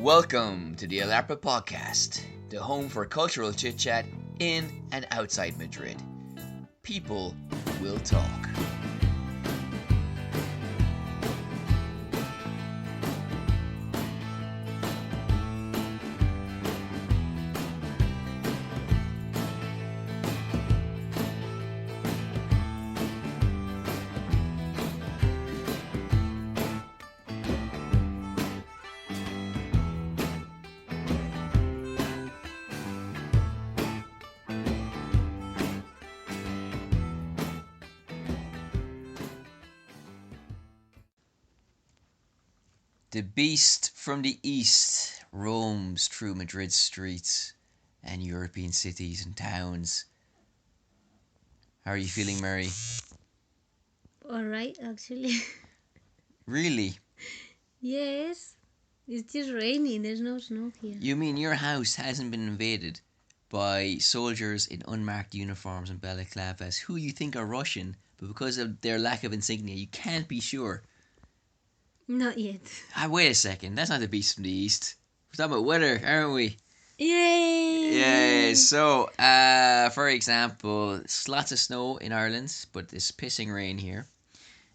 Welcome to the Alarpa Podcast, the home for cultural chit-chat in and outside Madrid. People will talk. The beast from the east roams through Madrid's streets and European cities and towns. How are you feeling, Mary? Alright, actually. Really? Yes. It's just raining. There's no snow here. You mean your house hasn't been invaded by soldiers in unmarked uniforms and balaclavas who you think are Russian, but because of their lack of insignia, you can't be sure? Not yet. Wait a second. That's not the beast from the east. We're talking about weather, aren't we? Yay! Yeah, so, for example, it's lots of snow in Ireland, but it's pissing rain here.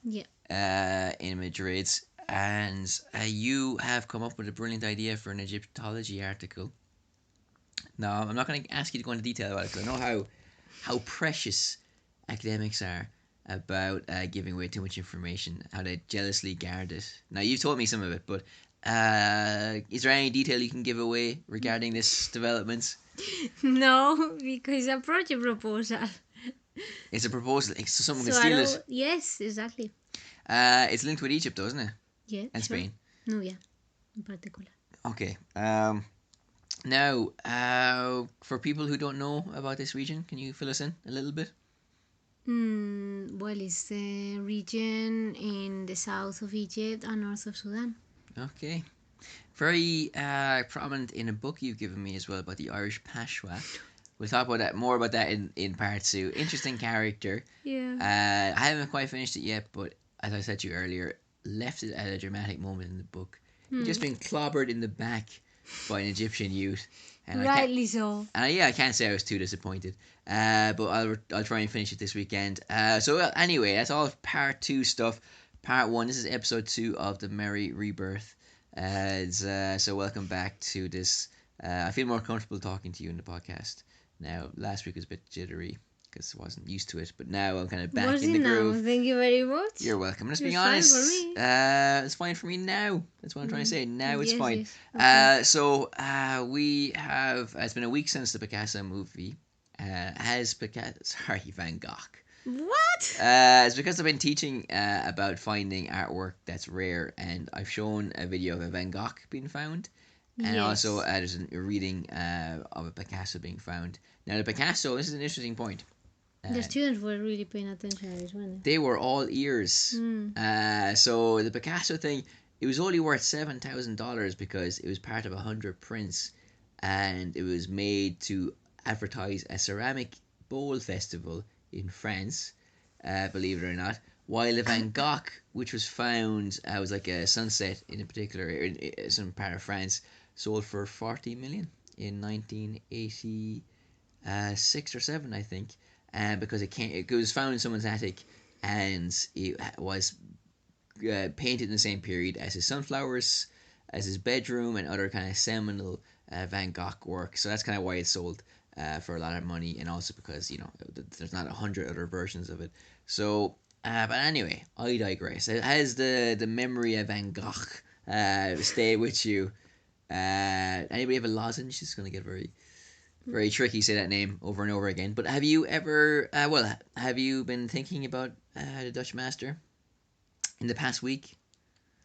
Yeah. In Madrid. And you have come up with a brilliant idea for an Egyptology article. Now, I'm not going to ask you to go into detail about it, because I know how precious academics are about giving away too much information, how they jealously guard it. Now, you've told me some of it, but is there any detail you can give away regarding this development? No, because a project proposal. It's a proposal, so someone So can steal it. Yes, exactly. It's linked with Egypt, though, isn't it? Yeah. And sure. Spain. No, yeah. In particular. Okay. Now, for people who don't know about this region, can you fill us in a little bit? Well, it's the region in the south of Egypt and north of Sudan. Okay. Very prominent in a book you've given me as well about the Irish Pashwa. We'll talk about that more about that in part 2. Interesting character. Yeah. I haven't quite finished it yet, but as I said to you earlier, left it at a dramatic moment in the book. He'd just been clobbered in the back by an Egyptian youth. And Rightly so. I can't say I was too disappointed. But I'll try and finish it this weekend. Anyway, that's all part 2 stuff. Part 1, this is episode 2 of the Merry Rebirth. So welcome back to this. I feel more comfortable talking to you in the podcast now. Last week was a bit jittery because I wasn't used to it, but now I'm kind of back in the groove. Now? Thank you very much. You're welcome. Let's It's be honest. fine for me. It's fine for me now. That's what I'm trying to say. Now it's Yes, fine. yes. Okay. We have. It's been a week since the Picasso movie. Van Gogh. What? It's because I've been teaching about finding artwork that's rare, and I've shown a video of a Van Gogh being found, and also there's a reading of a Picasso being found. Now the Picasso, this is an interesting point. The students were really paying attention to this, weren't they? They were all ears. So the Picasso thing, it was only worth $7,000 because it was part of 100 prints, and it was made to advertise a ceramic bowl festival in France, believe it or not. While the Van Gogh, which was found, was like a sunset in a particular in some part of France, sold for 40 million in 1986 or 7, I think. Because it was found in someone's attic, and it was painted in the same period as his sunflowers, as his bedroom, and other kind of seminal Van Gogh work. So that's kind of why it sold for a lot of money, and also because there's not 100 other versions of it. So, but anyway, I digress. Has the memory of Van Gogh stay with you? Anybody have a lozenge? It's gonna get very tricky, say that name over and over again. But have you ever, have you been thinking about the Dutch Master in the past week?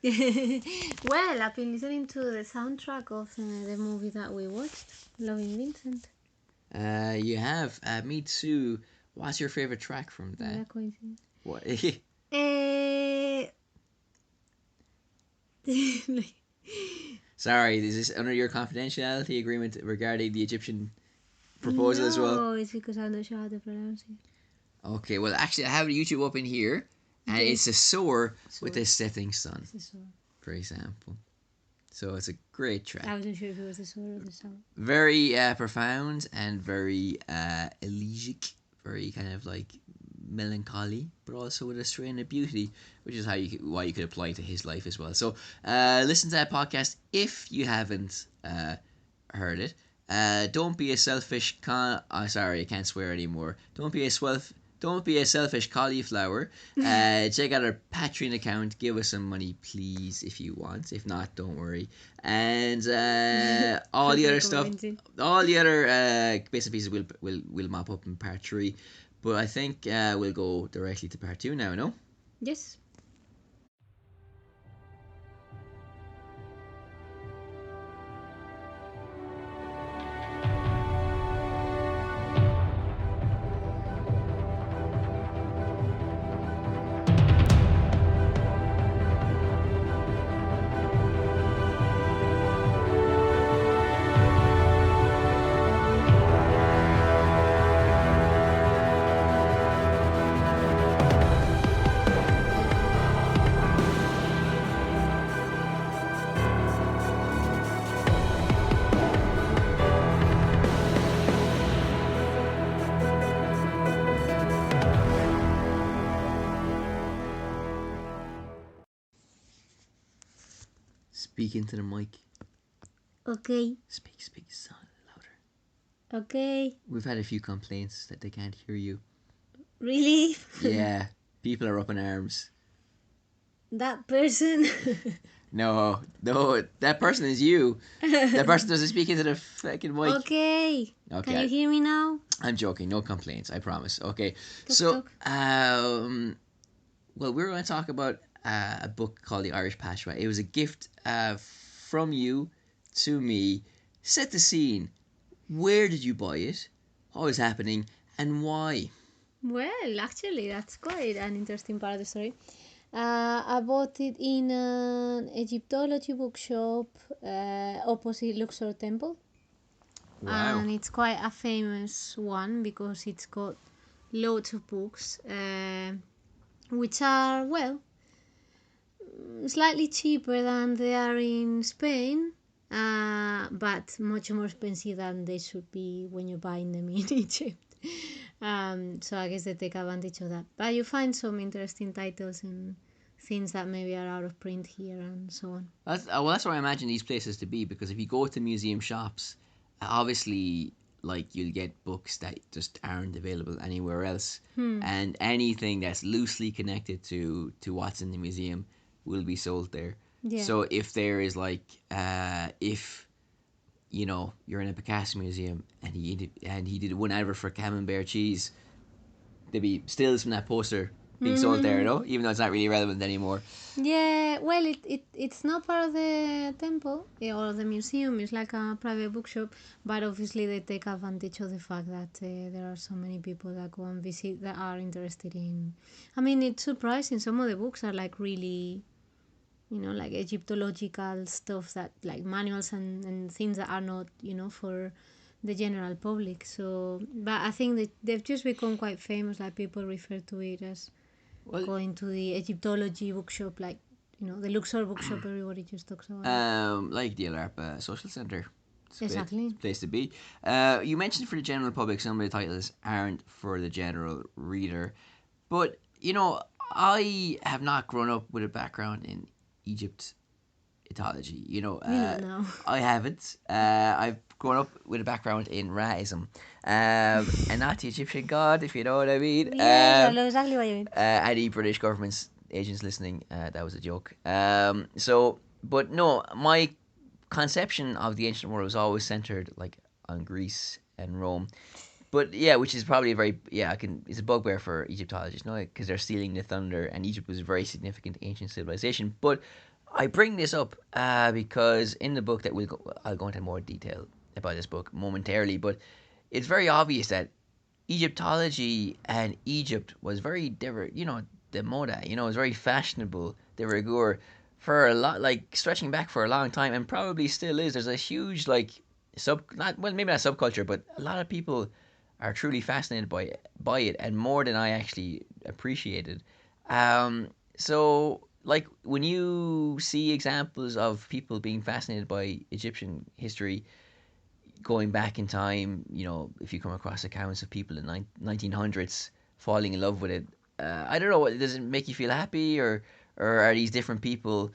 Well, I've been listening to the soundtrack of the movie that we watched, Loving Vincent. You have. Me too. What's your favorite track from that? Yeah, coincidence. What? Sorry, is this under your confidentiality agreement regarding the Egyptian proposal as well? No, it's because I'm not sure how to pronounce it. Okay, well, actually, I have YouTube up in here, and it's a sower with a setting sun, It's a sower. for example. So it's a great track. I wasn't sure if it was the sword or the sound. Very profound and very elegiac, very kind of like melancholy, but also with a strain of beauty, which is why you could apply it to his life as well. So listen to that podcast if you haven't heard it. Don't be a selfish sorry, I can't swear anymore. Don't be a selfish cauliflower. Check out our Patreon account. Give us some money, please, if you want. If not, don't worry. And all the other stuff, all the other bits and pieces, we'll mop up in part 3. But I think we'll go directly to part 2 now. No. Yes. Speak into the mic. Okay. Speak son, louder. Okay. We've had a few complaints that they can't hear you. Really? Yeah, people are up in arms. That person. No, that person is you. That person doesn't speak into the fucking mic. Okay. Can you hear me now? I'm joking. No complaints. I promise. Okay. Talk. Well, we're going to talk about a book called The Irish Patois. It was a gift from you to me. Set the scene. Where did you buy it? What was happening? And why? Well, actually, that's quite an interesting part of the story. I bought it in an Egyptology bookshop opposite Luxor Temple. Wow. And it's quite a famous one because it's got loads of books, which are, well, slightly cheaper than they are in Spain, but much more expensive than they should be when you're buying them in Egypt. So I guess they take advantage of that. But you find some interesting titles and things that maybe are out of print here and so on. That's what I imagine these places to be, because if you go to museum shops, obviously, like, you'll get books that just aren't available anywhere else, and anything that's loosely connected to what's in the museum will be sold there. Yeah. So if there is like if you're in a Picasso museum and he did one advert for Camembert cheese, there'd be stills from that poster being sold there, even though it's not really relevant anymore. Yeah, well, it's not part of the temple or the museum. It's like a private bookshop, but obviously they take advantage of the fact that there are so many people that go and visit that are interested in. I mean, it's surprising. Some of the books are like really, like Egyptological stuff, that like manuals and things that are not, for the general public. So, but I think that they've just become quite famous. Like, people refer to it as going to the Egyptology bookshop, like, the Luxor bookshop everybody just talks about. Like the Alarpa Social Centre. It's exactly. a great place to be. You mentioned for the general public, some of the titles aren't for the general reader, but I have not grown up with a background in Egyptology. No. I haven't. I've grown up with a background in Raism, and not the Egyptian god, if you know what I mean. Yes, I know exactly what you mean. Any British government's agents listening, that was a joke. But no, my conception of the ancient world was always centered like on Greece and Rome. But yeah, which is probably it's a bugbear for Egyptologists, because they're stealing the thunder, and Egypt was a very significant ancient civilization. But I bring this up because in the book I'll go into more detail about this book momentarily, but it's very obvious that Egyptology and Egypt was very different. The moda, it was very fashionable, the rigueur, for a lot, like stretching back for a long time, and probably still is. There's a huge maybe not subculture, but a lot of people are truly fascinated by it, and more than I actually appreciated. So like when you see examples of people being fascinated by Egyptian history going back in time, if you come across accounts of people in 1900s falling in love with it, I don't know, does it make you feel happy, or are these different people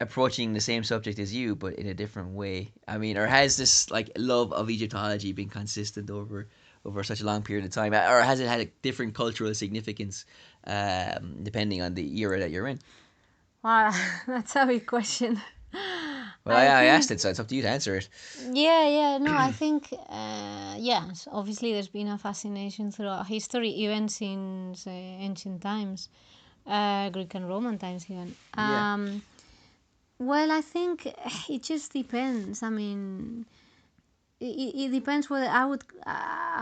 approaching the same subject as you but in a different way? I mean, or has this like love of Egyptology been consistent over such a long period of time, or has it had a different cultural significance depending on the era that you're in? Wow, that's a big question. Well, I I think, asked it, so it's up to you to answer it. yeah, no, I think, yes, obviously there's been a fascination throughout history, even since ancient times, Greek and Roman times, even. Yeah. Well, I think it just depends. I mean, it depends whether I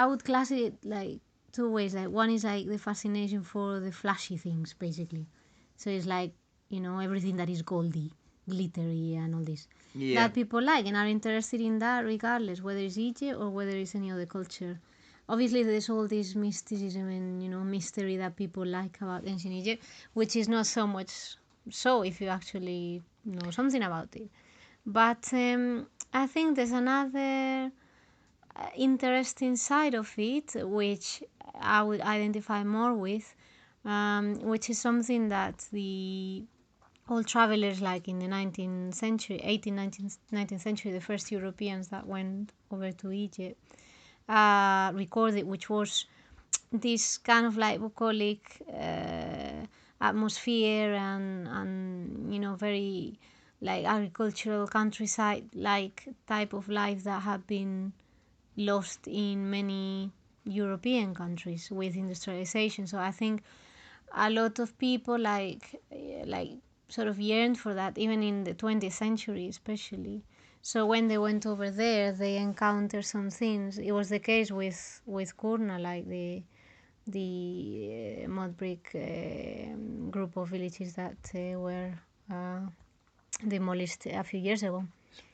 would class it like two ways. Like one is like the fascination for the flashy things, basically. So it's like everything that is goldy, glittery, and all this Yeah. that people like and are interested in that, regardless whether it's Egypt or whether it's any other culture. Obviously, there's all this mysticism and mystery that people like about ancient Egypt, which is not so much so if you actually know something about it. But I think there's another interesting side of it, which I would identify more with, which is something that the old travelers, like in the 19th century, 18th, 19th century, the first Europeans that went over to Egypt, recorded, which was this kind of like bucolic atmosphere and very like agricultural countryside like type of life that had been lost in many European countries with industrialization. So I think a lot of people like sort of yearned for that, even in the 20th century, especially. So when they went over there, they encountered some things. It was the case with Kurna, like the mud brick group of villages that were uh, demolished a few years ago.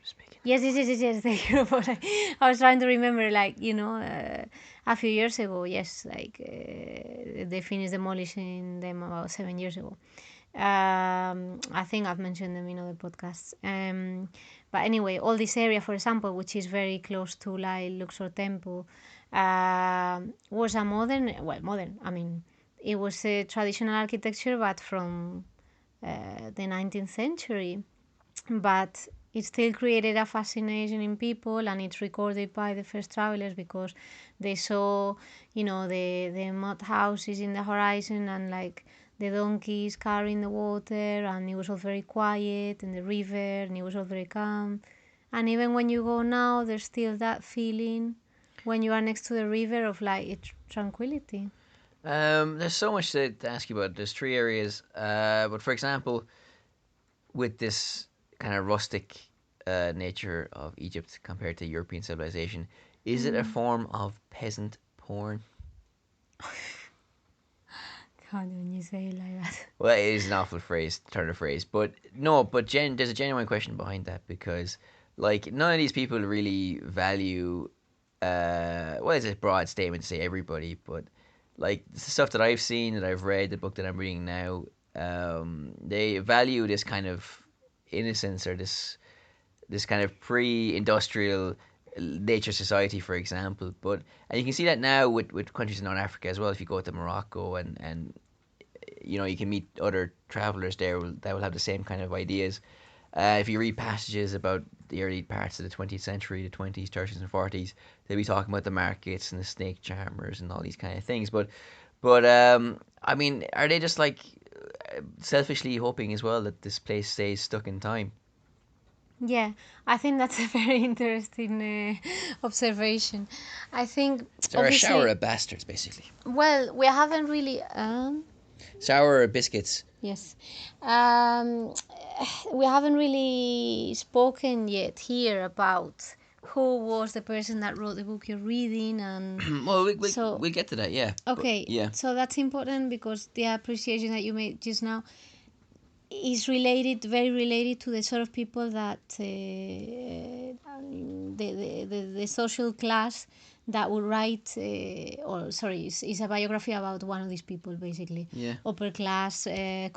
Speaking. Yes. Thank you for. I was trying to remember, a few years ago. Yes, they finished demolishing them about 7 years ago. I think I've mentioned them in other podcasts. But anyway, all this area, for example, which is very close to like Luxor Temple, was a modern. I mean, it was a traditional architecture, but from the 19th century. But it still created a fascination in people, and it's recorded by the first travelers because they saw the mud houses in the horizon and like the donkeys carrying the water, and it was all very quiet, and the river, and it was all very calm. And even when you go now, there's still that feeling when you are next to the river of like tranquility. There's so much to ask you about. There's three areas, but for example, with this kind of rustic nature of Egypt compared to European civilization, is it a form of peasant porn? God, when you say it like that. Well, it is an awful phrase, turn of phrase, but no, but there's a genuine question behind that because, like, none of these people really value. Well, it's a broad statement to say everybody, but like the stuff that I've seen, that I've read, the book that I'm reading now, they value this kind of innocence or this kind of pre-industrial nature society, for example. But and you can see that now with countries in North Africa as well. If you go to Morocco and you can meet other travelers there that will have the same kind of ideas. If you read passages about the early parts of the 20th century, the 20s, 30s, and 40s, they'll be talking about the markets and the snake charmers and all these kind of things. But I mean, are they just like selfishly hoping as well that this place stays stuck in time? Yeah, I think that's a very interesting observation. I think They're a shower obviously, of bastards, basically. well, we haven't really. Sour biscuits. Yes, um, we haven't really spoken yet here about who was the person that wrote the book you're reading, and Well, so we'll get to that, yeah. But okay, yeah, so that's important because the appreciation that you made just now is related, very related to the sort of people that the social class that would write, or sorry, it's a biography about one of these people, basically, Yeah. upper class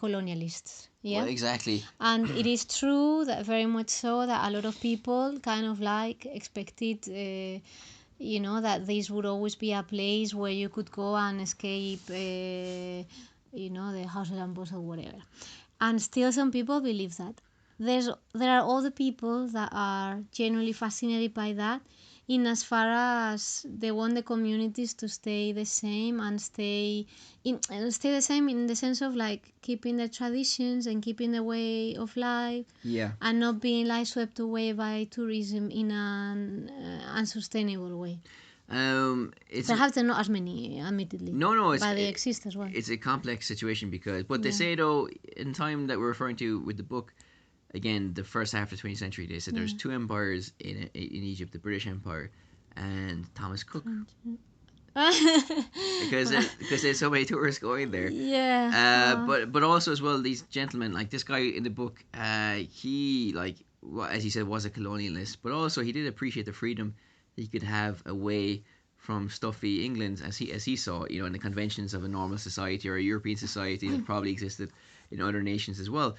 colonialists. Well, Yeah. exactly. And it is true that very much so that a lot of people kind of like expected, that this would always be a place where you could go and escape, the hustle and bustle, whatever. And still, some people believe that. There are other people that are genuinely fascinated by that, in as far as they want the communities to stay the same and stay the same in the sense of like keeping the traditions and keeping the way of life, Yeah. and not being like swept away by tourism in an unsustainable way. It's Perhaps there are not as many, admittedly, no, but they exist as well. it's a complex situation because, but they Yeah. say though, in time that we're referring to with the book, again, the first half of the 20th century, they said there's Yeah. two empires in Egypt: the British Empire and Thomas Cook, because there's so many tourists going there. Yeah. But also as well, these gentlemen, like this guy in the book, he like as he said was a colonialist, but also he did appreciate the freedom he could have away from stuffy England as he saw, in the conventions of a normal society or a European society that probably existed in other nations as well.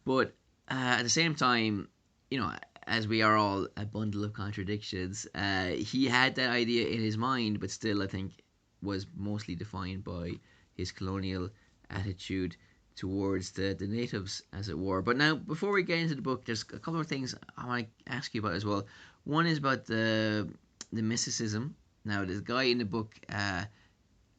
But at the same time, you know, as we are all a bundle of contradictions, he had that idea in his mind, but still, I think, was mostly defined by his colonial attitude towards the natives, as it were. But now, before we get into the book, there's a couple of things I want to ask you about as well. One is about the mysticism. Now, this guy in the book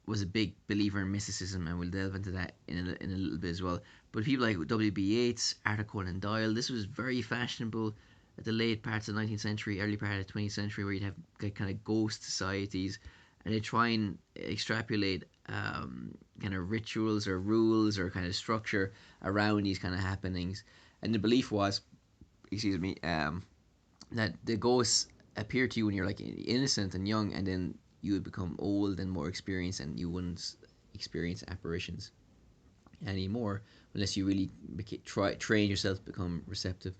was a big believer in mysticism, and we'll delve into that in a little bit as well. But people like W.B. Yeats, Arthur Conan Doyle, this was very fashionable at the late parts of the 19th century, early part of the 20th century, where you'd have like, kind of ghost societies, and they try and extrapolate kind of rituals or rules or kind of structure around these kind of happenings. And the belief was, excuse me, that the ghosts appear to you when you're like innocent and young, and then you would become old and more experienced, and you wouldn't experience apparitions anymore unless you really train yourself to become receptive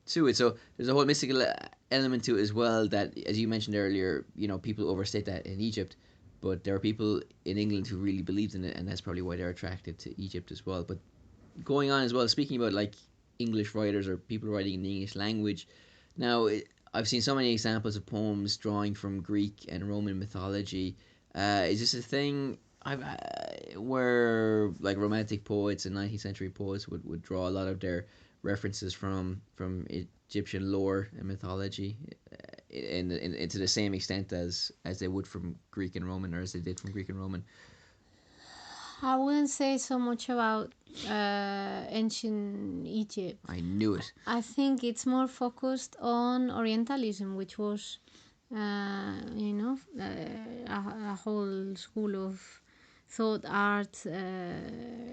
to it. So there's a whole mystical element to it as well. That, as you mentioned earlier, people overstate that in Egypt, but there are people in England who really believed in it, and that's probably why they're attracted to Egypt as well. But going on as well, speaking about like English writers or people writing in the English language, now I've seen so many examples of poems drawing from Greek and Roman mythology. Is this a thing where like romantic poets and 19th century poets would draw a lot of their references from Egyptian lore and mythology, to the same extent as they would from Greek and Roman, or as they did from Greek and Roman? I wouldn't say so much about ancient Egypt. I knew it. I think it's more focused on Orientalism, which was, a whole school of thought, art,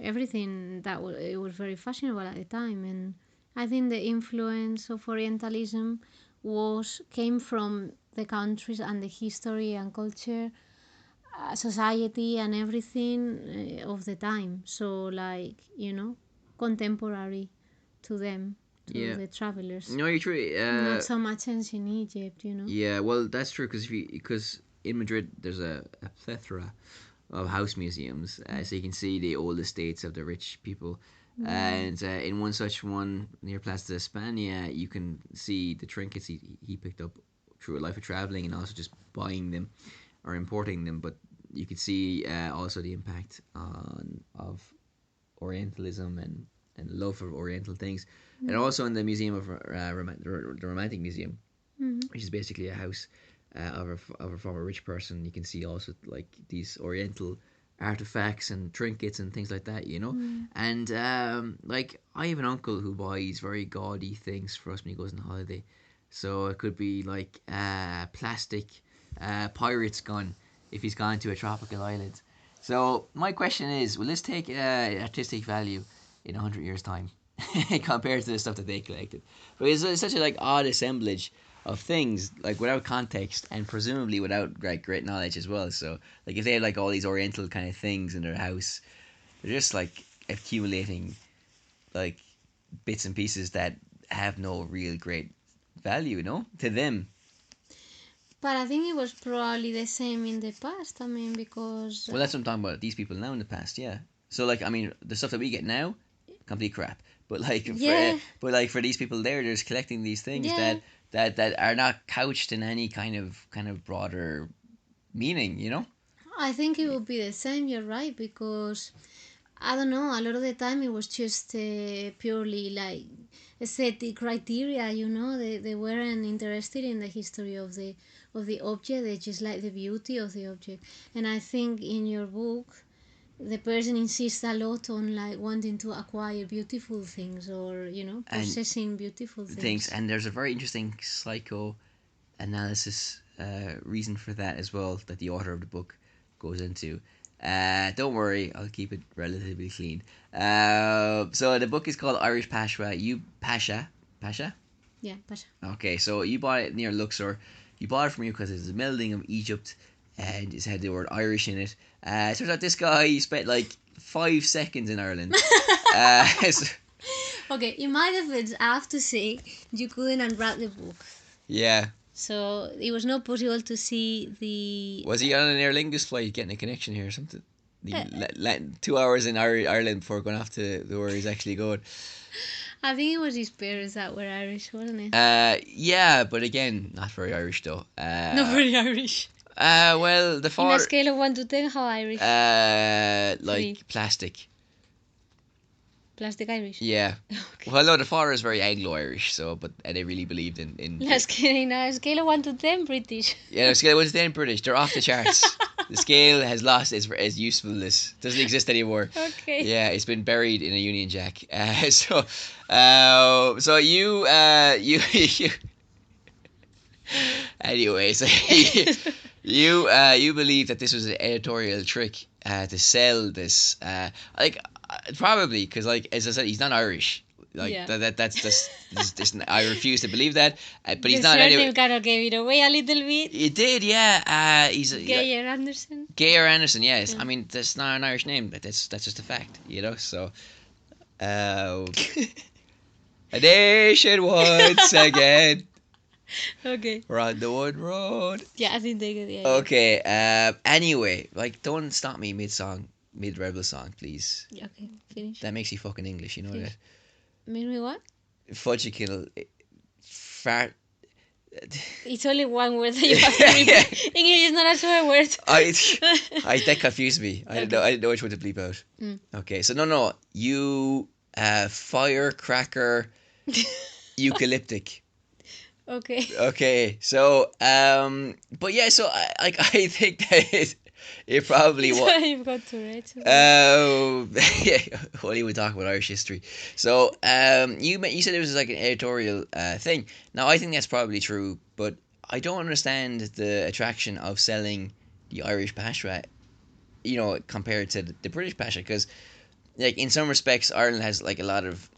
everything that it was very fashionable at the time. And I think the influence of Orientalism came from the countries and the history and culture, society and everything of the time. So, like, contemporary to them, to Yeah. the travelers. No, you're true. Not so much ancient Egypt. Yeah, well, that's true because in Madrid there's a plethora of house museums, so you can see the old estates of the rich people. And in one such one near Plaza de España, you can see the trinkets he picked up through a life of traveling and also just buying them or importing them. But you could see also the impact of Orientalism and love for Oriental things. And also in the Museum of the Romantic Museum, which is basically a house of a former rich person. You can see also like these Oriental artifacts and trinkets and things like that. And like I have an uncle who buys very gaudy things for us when he goes on holiday. So it could be like plastic pirate's gun if he's gone to a tropical island. So my question is, will this take artistic value in 100 years' time compared to the stuff that they collected? Because it's such a like odd assemblage of things, like without context and presumably without like great knowledge as well. So like if they had like all these Oriental kind of things in their house, they're just like accumulating like bits and pieces that have no real great value, to them. But I think it was probably the same in the past. I mean, because Well, that's what I'm talking about. These people now in the past, yeah. So like, I mean, the stuff that we get now, complete crap. But like yeah, for these people there, they're just collecting these things yeah. that are not couched in any kind of broader meaning, you know. I think it would be the same. You're right, because I don't know. A lot of the time, it was just purely like aesthetic criteria. They weren't interested in the history of the object. They just like the beauty of the object. And I think in your book, the person insists a lot on like wanting to acquire beautiful things, or And possessing beautiful things, things. and there's a very interesting psychoanalysis reason for that as well that the author of the book goes into. Don't worry, I'll keep it relatively clean. So the book is called Irish Pasha. Pasha. Yeah, but Okay, so you bought it near Luxor. You bought it from you because it's a melding of Egypt, and it had the word Irish in it. It turns out this guy spent like 5 seconds in Ireland. So, okay. In my defense, I have to say you couldn't unwrap the book, yeah. so it was not possible to see the. Was he on an Aer Lingus flight getting a connection here or something? Uh, 2 hours in Ireland before going off to where he's actually going. I think it was his parents that were Irish, wasn't it? Yeah, but again, not very Irish though. Not very Irish. Well, the In father. a scale of 1 to 10, how Irish? Like 3. plastic. Plastic Irish. Yeah. Okay. Well, no, the father is very Anglo-Irish, so but they really believed in In a scale of 1 to 10, British. yeah. The scale was then British. They're off the charts. The scale has lost its usefulness. Doesn't exist anymore. Okay. Yeah, it's been buried in a Union Jack. So you anyway, so you believe that this was an editorial trick to sell this probably because like as I said, he's not Irish. Like Yeah. that's just I refuse to believe that. But he's The not surname anyway. kind of gave it away a little bit. He did, yeah. He's Geyer Anderson. Geyer Anderson. Yes, Yeah. I mean that's not an Irish name. That's just a fact, you know. So, a nation once again. Okay. We're on the one road. Yeah, I think they get the idea. Okay. Anyway, like, don't stop me mid-song, mid-rebel song, please. Yeah, okay, finish. That makes you fucking English, you know Finish. that. Made me what? Fudgicle, fart. It's only one word that you have to repeat. English is not a swear word. That confused me. I didn't know which one to bleep out. Mm. Okay, so no, you firecracker eucalyptic. Okay. Okay, so but yeah, so I think that it probably was. You've got Tourette's. Yeah, what do you talk about Irish history? So you said it was like an editorial thing. Now I think that's probably true, but I don't understand the attraction of selling the Irish Pasha, compared to the British Pasha, because like in some respects Ireland has like a lot of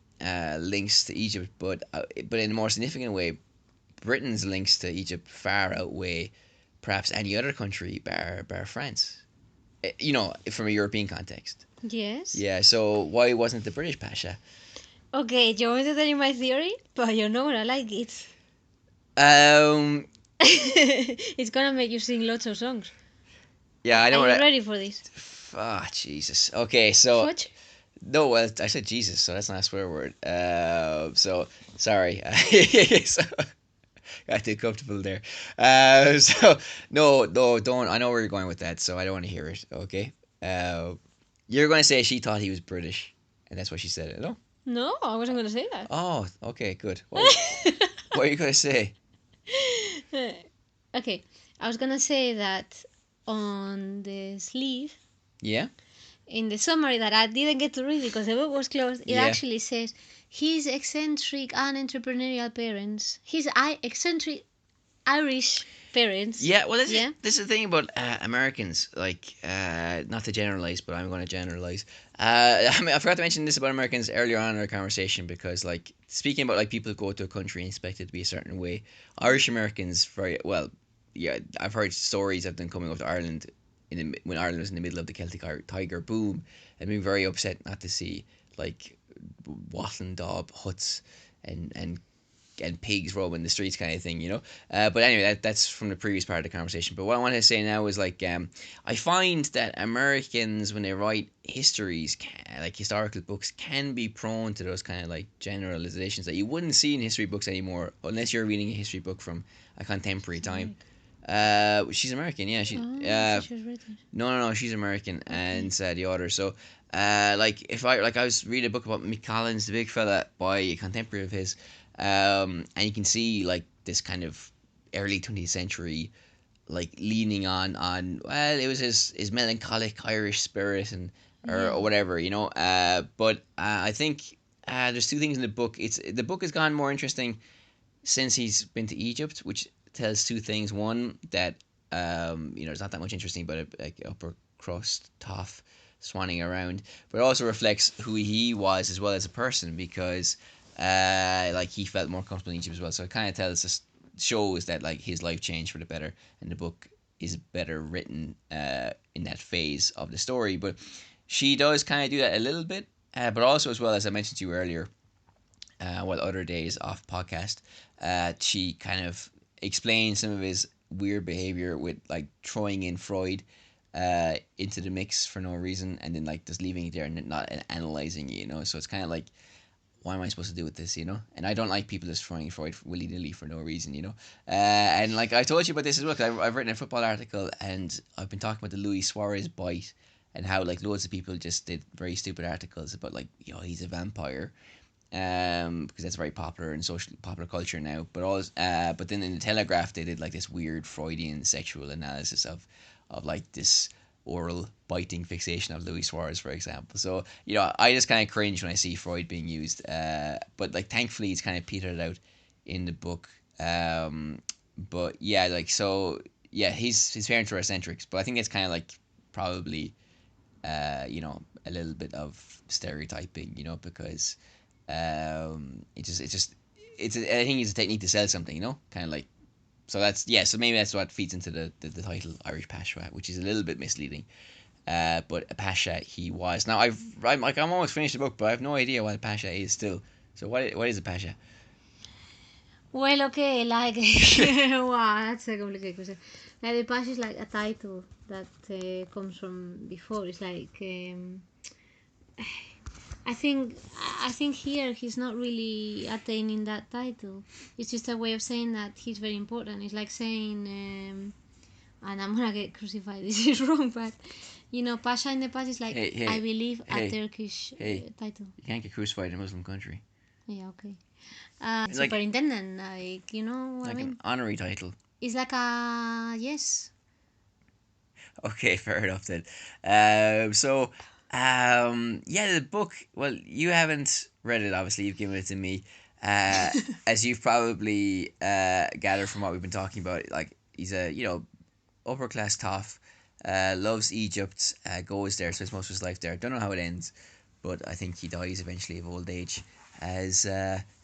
links to Egypt, but in a more significant way, Britain's links to Egypt far outweigh perhaps any other country bar France. From a European context. Yes. Yeah, so why wasn't the British Pasha? Okay, do you want me to tell you my theory? But you're not gonna like it. Um, It's gonna make you sing lots of songs. yeah, I know Are you what. ready for this? Jesus. Okay, so Fudge? no, well, I said Jesus, so that's not a swear word. So sorry. So got too comfortable there. So no, don't. I know where you're going with that, so I don't want to hear it. Okay. You're going to say she thought he was British, and that's why she said it. No. No, I wasn't gonna say that. Oh, okay, good. What are you going to say? Okay, I was gonna say that on the sleeve, Yeah. in the summary that I didn't get to read because the book was closed, it Yeah. actually says his eccentric and entrepreneurial parents, his eccentric Irish parents. Yeah, well, Yeah. this is the thing about Americans. Like, not to generalize, but I'm going to generalize. I mean, I forgot to mention this about Americans earlier on in our conversation because, like, speaking about like people who go to a country and expect it to be a certain way, Irish Americans very well. Yeah, I've heard stories of them coming up to Ireland when Ireland was in the middle of the Celtic Tiger boom and being very upset not to see like wattle and daub huts and and pigs roaming the streets kind of thing, you know. But anyway, that's from the previous part of the conversation. But what I wanted to say now is like I find that Americans when they write histories, like historical books, can be prone to those kind of like generalizations that you wouldn't see in history books anymore unless you're reading a history book from a contemporary She's time. American. She's American, yeah. Oh, so she was British. No, she's American, Okay. and the author. So, like if I was reading a book about Mick Collins, the big fella, by a contemporary of his, and you can see like this kind of early 20th century, like leaning on well, it was his melancholic Irish spirit and or Yeah. whatever, you know. But I think there's two things in the book. The book has gone more interesting since he's been to Egypt, which tells two things. One, that there's not that much interesting about a like upper crust toff swanning around, but it also reflects who he was as well as a person because like he felt more comfortable in Egypt as well. So it kind of tells us shows that like his life changed for the better, and the book is better written in that phase of the story. But she does kind of do that a little bit, but also as well as I mentioned to you earlier, while other days off podcast, she kind of explains some of his weird behavior with like throwing in Freud into the mix for no reason and then like just leaving it there and not analyzing it, you know. So it's kind of like, what am I supposed to do with this, you know? And I don't like people just throwing Freud willy nilly for no reason, you know. And like I told you about this as well, because I've written a football article and I've been talking about the Luis Suarez bite and how like loads of people just did very stupid articles about like, he's a vampire, because that's very popular in social popular culture now. But then in the Telegraph they did like this weird Freudian sexual analysis of like this oral biting fixation of Louis Suarez, for example. So I just kind of cringe when I see Freud being used. But like thankfully it's kind of petered out in the book. But yeah, like so yeah, his parents were eccentrics, but I think it's kind of like probably a little bit of stereotyping, because I think it's a technique to sell something, kind of like. So that's yeah. So maybe that's what feeds into the title Irish Pasha, which is a little bit misleading. But a Pasha he was. Now I'm almost finished the book, but I have no idea what a Pasha is still. So what is a Pasha? Well, okay, like, wow, that's a complicated question. Like, the past is like a title that comes from before. It's like, I think, I think here he's not really attaining that title. It's just a way of saying that he's very important. It's like saying, and I'm gonna get crucified. This is wrong, but Pasha in the past is like, I believe, a Turkish title. You can't get crucified in a Muslim country. Yeah, okay. Like Superintendent, like, you know what I mean? An honorary title. It's like a yes. Okay, fair enough then. Yeah, the book. Well, you haven't read it. Obviously, you've given it to me. As you've probably gathered from what we've been talking about, like he's a upper class toff, loves Egypt, goes there, spends most of his life there. Don't know how it ends, but I think he dies eventually of old age, as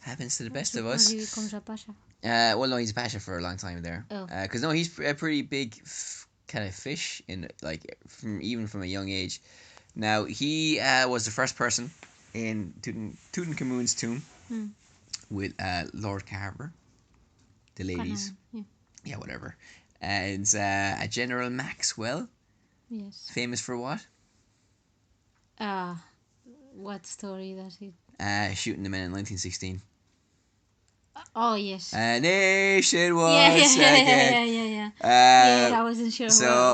happens to the best of us. He becomes a pasha. Well, no, he's a pasha for a long time there. Oh. Because no, he's a pretty big kind of fish in like from a young age. Now he was the first person in Tutankhamun's tomb with Lord Carver, the ladies, yeah, whatever, and a General Maxwell. Yes. Famous for what? What story does it? Shooting the men in 1916. Oh yes. A nation was Yeah. Yeah, I wasn't sure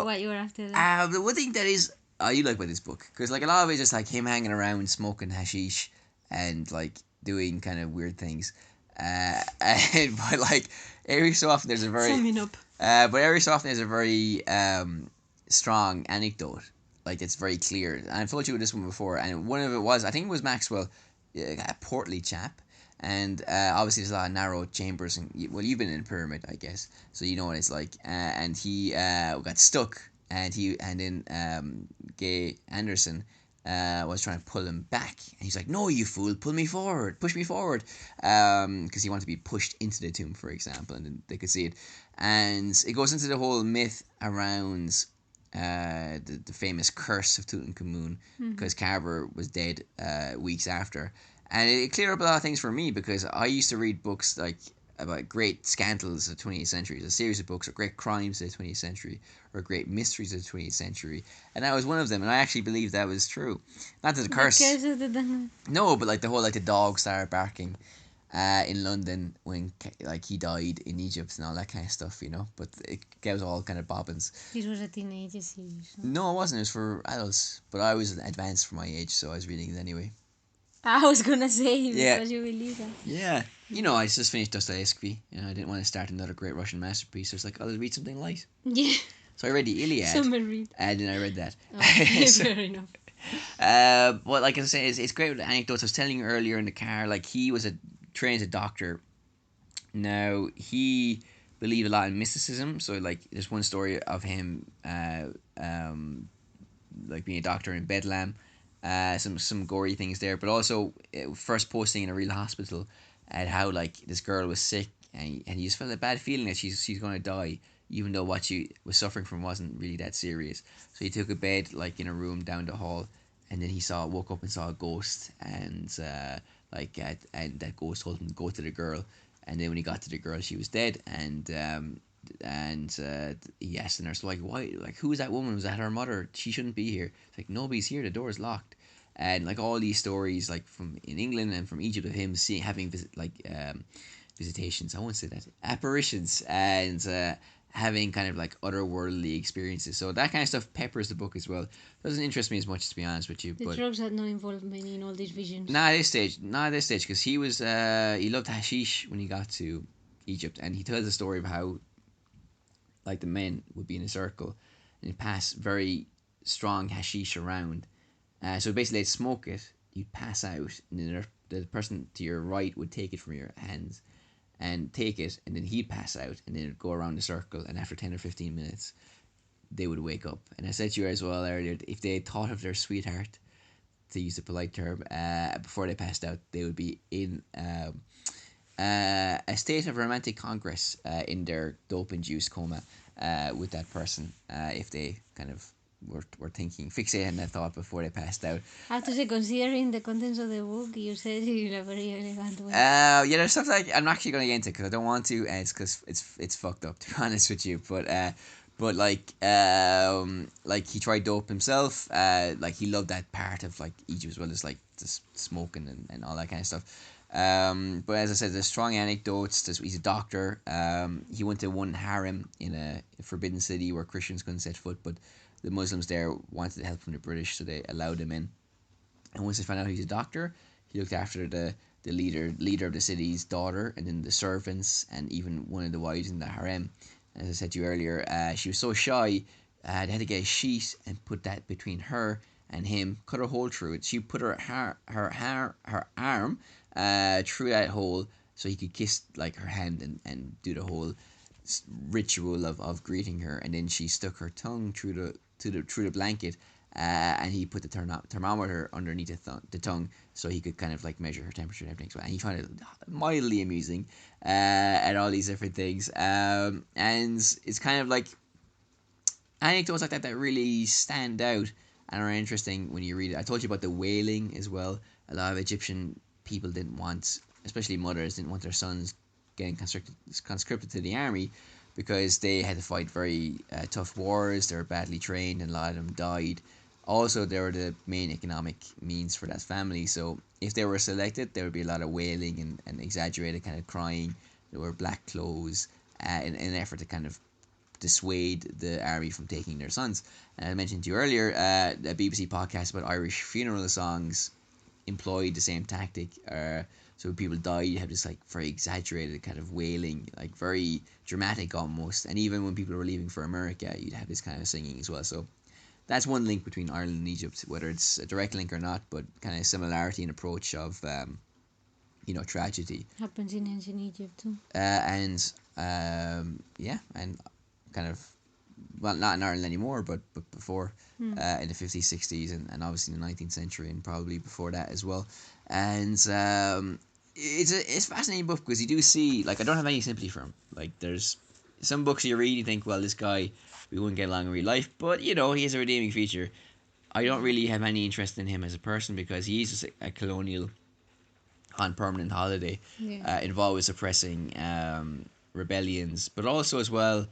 what you were after. The one thing that is you like about this book, because like a lot of it is just like him hanging around smoking hashish and like doing kind of weird things, but like every so often there's a very strong anecdote, like it's very clear. And I've told you this one before, and one of it was, I think it was Maxwell, a portly chap. And obviously there's a lot of narrow chambers, and you've been in a pyramid, I guess, so you know what it's like. And he got stuck, and then Gay Anderson was trying to pull him back, and he's like, "No, you fool, push me forward," because he wanted to be pushed into the tomb, for example, and then they could see it. And it goes into the whole myth around the famous curse of Tutankhamun, because Carver was dead weeks after. And it cleared up a lot of things for me because I used to read books like about great scandals of the 20th century, a series of books or great crimes of the 20th century or great mysteries of the 20th century, and that was one of them. And I actually believed that was true. Not that the The curse, curse of the Dungeon. no, but like the whole like the dog started barking in London when like he died in Egypt and all that kind of stuff, you know. But it gave all kind of bobbins. This was a teenager series. No? No, it wasn't. It was for adults, but I was advanced for my age, so I was reading it anyway. I was gonna say Yeah, because you believe that. yeah. You know, I just finished Dostoevsky. You know, I didn't want to start another great Russian masterpiece. I was like, I'll read something light. Yeah. So I read the Iliad, Summer read. and then I read that. Okay, So, fair enough. but like I was saying, it's great with anecdotes. I was telling you earlier in the car, like he was trained as a doctor. Now he believed a lot in mysticism. So like, there's one story of him, like being a doctor in Bedlam. Some gory things there, but also first posting in a real hospital at how like this girl was sick and he just felt a bad feeling that she's gonna die, even though what she was suffering from wasn't really that serious. So he took a bed like in a room down the hall, and then woke up and saw a ghost, and and that ghost told him to go to the girl, and then when he got to the girl, she was dead, and he asked the nurse, like, why, like, who is that woman? Was that her mother? She shouldn't be here. It's like, nobody's here, the door is locked. And like all these stories, like from in England and from Egypt, of him having visitations, I won't say that, apparitions, and having kind of like otherworldly experiences. So that kind of stuff peppers the book as well. Doesn't interest me as much, to be honest with you. The But drugs had no involvement in all these visions. not at this stage, because he loved hashish when he got to Egypt, and he tells a story of how like the men would be in a circle and pass very strong hashish around. So basically, they'd smoke it, you'd pass out, and then the person to your right would take it from your hands and take it, and then he'd pass out, and then it'd go around the circle, and after 10 or 15 minutes, they would wake up. And I said to you as well earlier, if they thought of their sweetheart, to use a polite term, before they passed out, they would be in a state of romantic congress in their dope-induced coma with that person if they kind of were thinking, fixating that thought before they passed out. I have to say, considering the contents of the book, you said it in a very elegant way. Yeah, there's stuff like I'm actually going to get into because I don't want to, and it's because it's fucked up, to be honest with you. But like he tried dope himself. Like he loved that part of like Egypt as well as like just smoking and all that kind of stuff. But as I said, there's strong anecdotes. He's a doctor. He went to one harem in a forbidden city where Christians couldn't set foot, but the Muslims there wanted help from the British, so they allowed him in. And once they found out he was a doctor, he looked after the leader of the city's daughter, and then the servants, and even one of the wives in the harem. And as I said to you earlier, she was so shy, they had to get a sheet and put that between her and him, cut a hole through it. She put her arm through that hole so he could kiss like her hand and do the whole ritual of greeting her, and then she stuck her tongue through the blanket, and he put the thermometer underneath the tongue so he could kind of like measure her temperature and everything. So, and he found it mildly amusing, and all these different things, and it's kind of like anecdotes like that really stand out and are interesting when you read it. I told you about the whaling as well. A lot of Egyptian people didn't want, especially mothers, didn't want their sons getting conscripted to the army because they had to fight very tough wars. They were badly trained, and a lot of them died. Also, they were the main economic means for that family. So if they were selected, there would be a lot of wailing and exaggerated kind of crying. There were black clothes in an effort to kind of dissuade the army from taking their sons. And I mentioned to you earlier, a BBC podcast about Irish funeral songs employed the same tactic. So when people die, you have this like very exaggerated kind of wailing, like very dramatic almost. And even when people were leaving for America, you'd have this kind of singing as well. So that's one link between Ireland and Egypt, whether it's a direct link or not, but kind of similarity in approach of tragedy. Happens in ancient Egypt too. And and kind of, well, not in Ireland anymore, but before, in the 50s, 60s, and obviously in the 19th century, and probably before that as well. And it's a fascinating book because you do see, like, I don't have any sympathy for him. Like, there's some books you read, you think, well, this guy, we wouldn't get along in real life, but, he has a redeeming feature. I don't really have any interest in him as a person because he's just a colonial on permanent holiday, Yeah. involved with suppressing rebellions, but also as well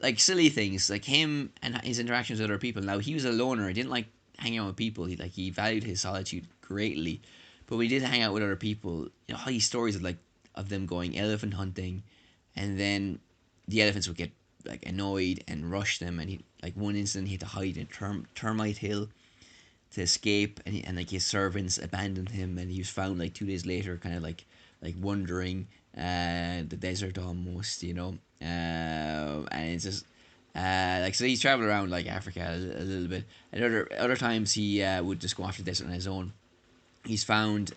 like silly things like him and his interactions with other people. Now he was a loner. He didn't like hanging out with people. He valued his solitude greatly, but when he did hang out with other people, you know, all these stories of like of them going elephant hunting, and then the elephants would get like annoyed and rush them, and he like one incident he had to hide in a termite hill to escape, and like his servants abandoned him, and he was found like 2 days later, kind of like wandering the desert almost, you know, and it's just like so he's traveled around like Africa a little bit, and other times he would just go off the desert on his own. He's found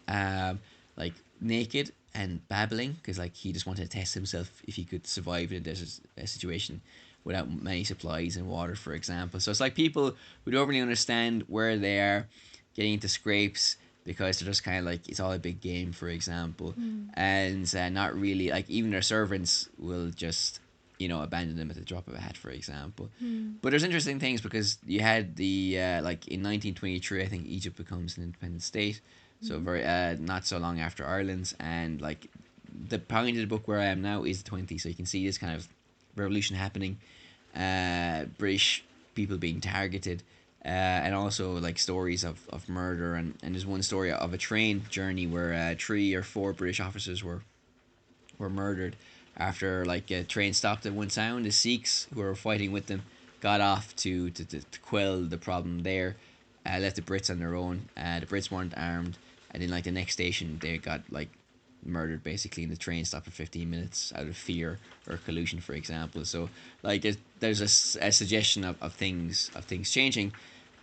like naked and babbling because like he just wanted to test himself if he could survive in a desert situation without many supplies and water, for example. So it's like people who don't really understand where they are getting into scrapes because they're just kind of like it's all a big game, for example, Mm. and not really like even their servants will just abandon them at the drop of a hat, for example. Mm. But there's interesting things because you had the like in 1923, I think Egypt becomes an independent state, so Mm. very not so long after Ireland's, and like the point of the book where I am now is the 20s, so you can see this kind of revolution happening, British people being targeted, and also like stories of murder, and there's one story of a train journey where 3 or 4 British officers were murdered after like a train stopped at one town. The Sikhs who were fighting with them got off to quell the problem there. Left the Brits on their own. The Brits weren't armed, and in like the next station they got like murdered basically in the train stop for 15 minutes out of fear or collusion, for example. So like there's a suggestion of things changing.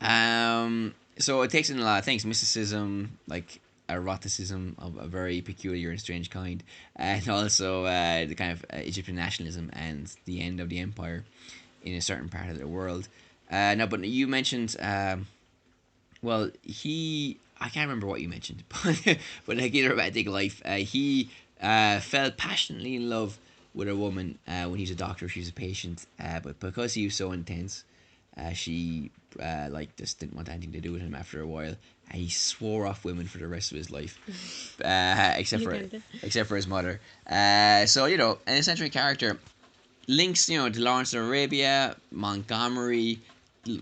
So it takes in a lot of things: mysticism, like eroticism of a very peculiar and strange kind, and also the kind of Egyptian nationalism and the end of the empire in a certain part of the world. No, but you mentioned, well, I can't remember what you mentioned, but like in a romantic life, he fell passionately in love with a woman when he was a doctor. She was a patient, but because he was so intense, she like just didn't want anything to do with him after a while, and he swore off women for the rest of his life, except for Literally. his mother. So an eccentric character links to Lawrence of Arabia, Montgomery,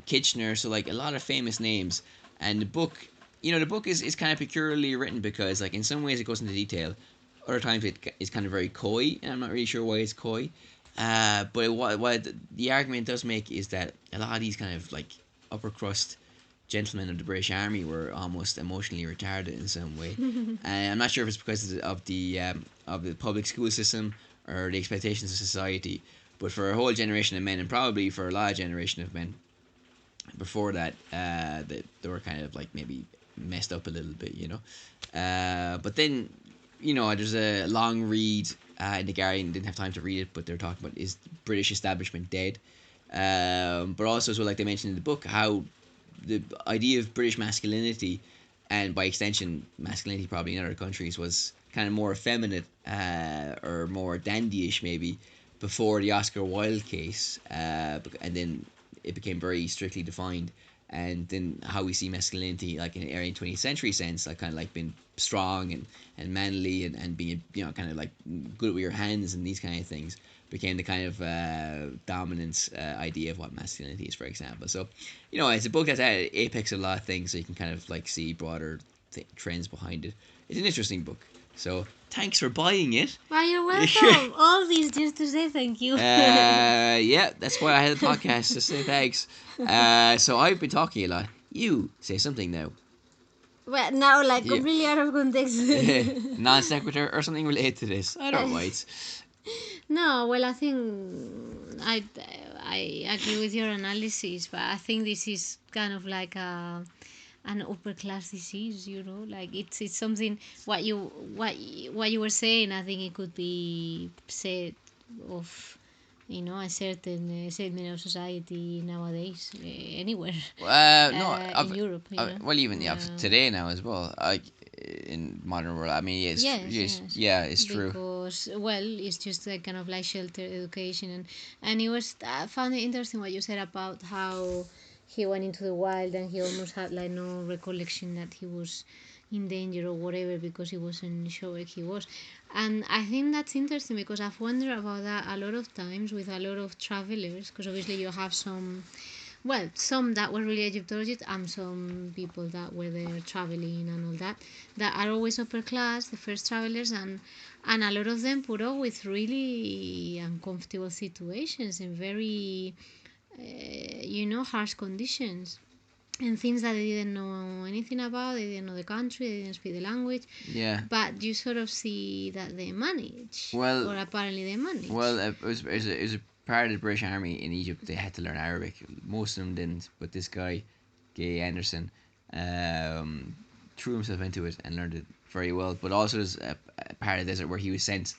Kitchener, so like a lot of famous names. And the book is kind of peculiarly written because like in some ways it goes into detail, other times it is kind of very coy, and I'm not really sure why it's coy. But what the argument does make is that a lot of these kind of like upper crust gentlemen of the British Army were almost emotionally retarded in some way. And I'm not sure if it's because of the public school system or the expectations of society, but for a whole generation of men, and probably for a large generation of men before that, they were kind of like maybe messed up a little bit, But then, there's a long read in the Guardian. Didn't have time to read it, but they're talking about is British establishment dead? But also as well, like they mentioned in the book, how the idea of British masculinity, and by extension masculinity probably in other countries, was kind of more effeminate or more dandyish maybe before the Oscar Wilde case, and then it became very strictly defined. And then how we see masculinity, like in an early 20th century sense, like kind of like being strong and manly, and being kind of like good with your hands and these kind of things, became the kind of dominant idea of what masculinity is, for example. So, it's a book that's at the apex of a lot of things, so you can kind of like see broader trends behind it. It's an interesting book. So, thanks for buying it. Well, you're welcome. All these just to say thank you. Yeah, that's why I had a podcast to say thanks. So I've been talking a lot. You say something now. Well, now, like, Yeah. completely out of context. Non sequitur or something related to this. I don't wait. No, well, I think I I agree with your analysis, but I think this is kind of like an upper class disease, like it's something what you were saying. I think it could be said of a certain segment of society nowadays, anywhere No, in Europe, well, even Uh, today now as well. Like in modern world, I mean, yes, yeah, it's true. because well, it's just like kind of like shelter education, and it was I found it interesting what you said about how he went into the wild and he almost had like no recollection that he was in danger or whatever because he wasn't sure where he was. And I think that's interesting because I've wondered about that a lot of times with a lot of travelers, because obviously you have some that were really Egyptologists and some people that were there traveling and all that, that are always upper class, the first travelers, and a lot of them put up with really uncomfortable situations and very harsh conditions and things that they didn't know anything about. They didn't know the country, they didn't speak the language. Yeah. But you sort of see that they manage, Well, or apparently they manage. Well, it was a part of the British Army in Egypt. They had to learn Arabic. Most of them didn't, but this guy, Gay Anderson, um, threw himself into it and learned it very well. But also, there's a part of the desert where he was sent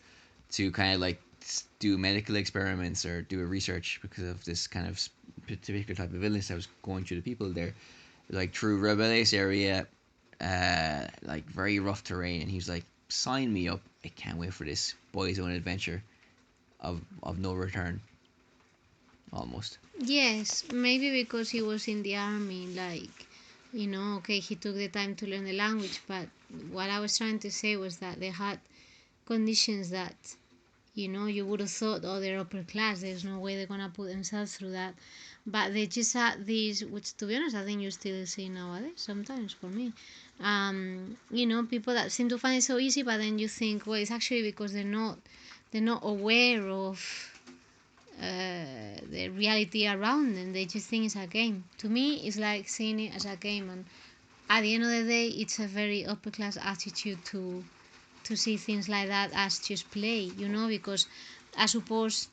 to kind of like do medical experiments or do a research because of this kind of particular type of illness that was going through the people there, like through rebellious area, like very rough terrain. And he was like, "Sign me up! I can't wait for this boy's own adventure of no return." Almost. Yes, maybe because he was in the army, okay, he took the time to learn the language, but what I was trying to say was that they had conditions that, you would have thought, oh, they're upper class, there's no way they're gonna put themselves through that. But they just had these, which to be honest, I think you still see nowadays sometimes for me. People that seem to find it so easy, but then you think, well, it's actually because they're not aware of the reality around them. They just think it's a game. To me, it's like seeing it as a game, and at the end of the day, it's a very upper class attitude to see things like that as just play, because I suppose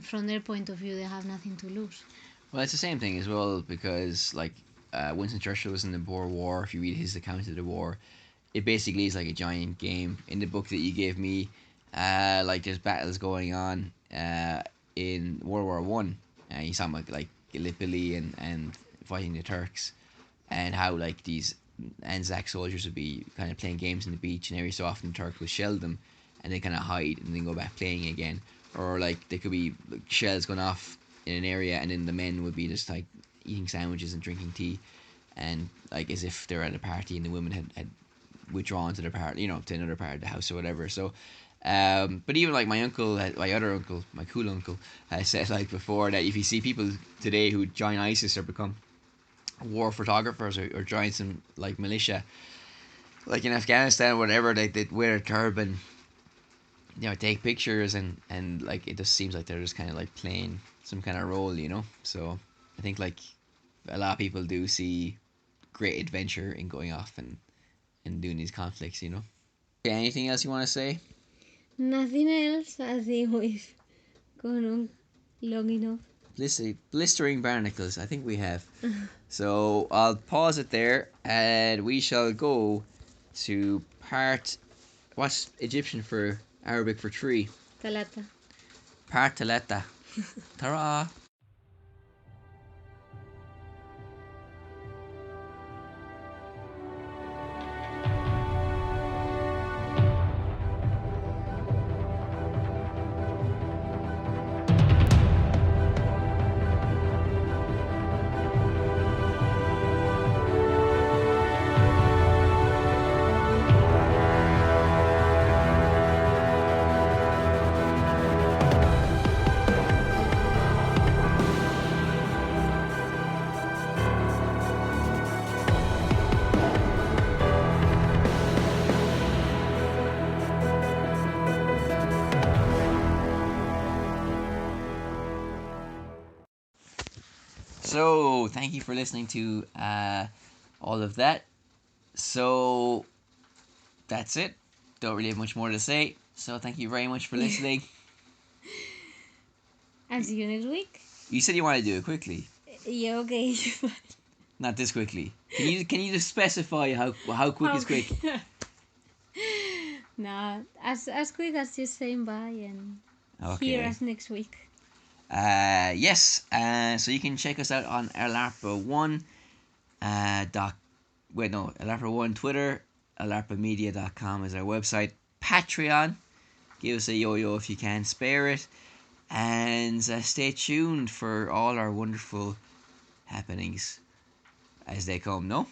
from their point of view, they have nothing to lose. Well, it's the same thing as well because like Winston Churchill was in the Boer War. If you read his account of the war, it basically is like a giant game. In the book that you gave me, like there's battles going on in World War One. You saw like Gallipoli and fighting the Turks, and how like these Anzac soldiers would be kind of playing games on the beach, and every so often the Turk would shell them, and they kind of hide and then go back playing again. Or like there could be like, shells going off in an area, and then the men would be just like eating sandwiches and drinking tea, and like as if they're at a party, and the women had withdrawn to the part, to another part of the house or whatever. So, but even like my uncle, my other uncle, my cool uncle, has said like before that if you see people today who join ISIS or become war photographers or join some like militia, like in Afghanistan or whatever, they wear a turban, take pictures and like it just seems like they're just kind of like playing some kind of role. So I think like a lot of people do see great adventure in going off and doing these conflicts. Okay, anything else you want to say? Nothing else. I think we've gone on long enough. Blistering barnacles, I think we have. So I'll pause it there and we shall go to what's Egyptian for Arabic for tree? Talata. Part talata. Ta-ra! So, thank you for listening to all of that. So, that's it. Don't really have much more to say. So, thank you very much for listening. And see you next week. You said you want to do it quickly. Yeah, okay. Not this quickly. Can you just specify how quick is quick? Nah, as quick as just saying bye and hear us next week. Yes. So you can check us out on alarpa1 alarpa1 Twitter, alarpamedia.com is our website. Patreon, give us a yo-yo if you can spare it, and stay tuned for all our wonderful happenings as they come, no?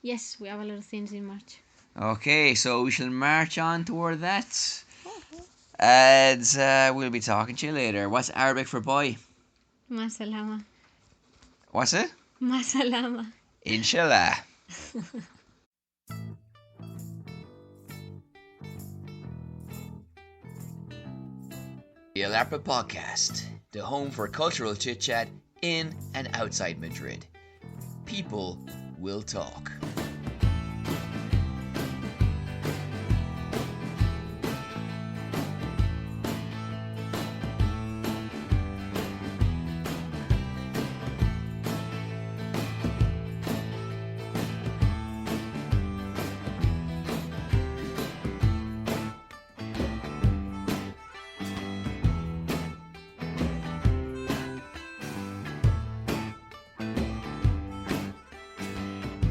Yes, we have a lot of things in March. Okay, so we shall march on toward that. And we'll be talking to you later. What's Arabic for boy? Masalama. What's it? Masalama. Inshallah. The Elaborate Podcast, the home for cultural chit chat in and outside Madrid. People will talk.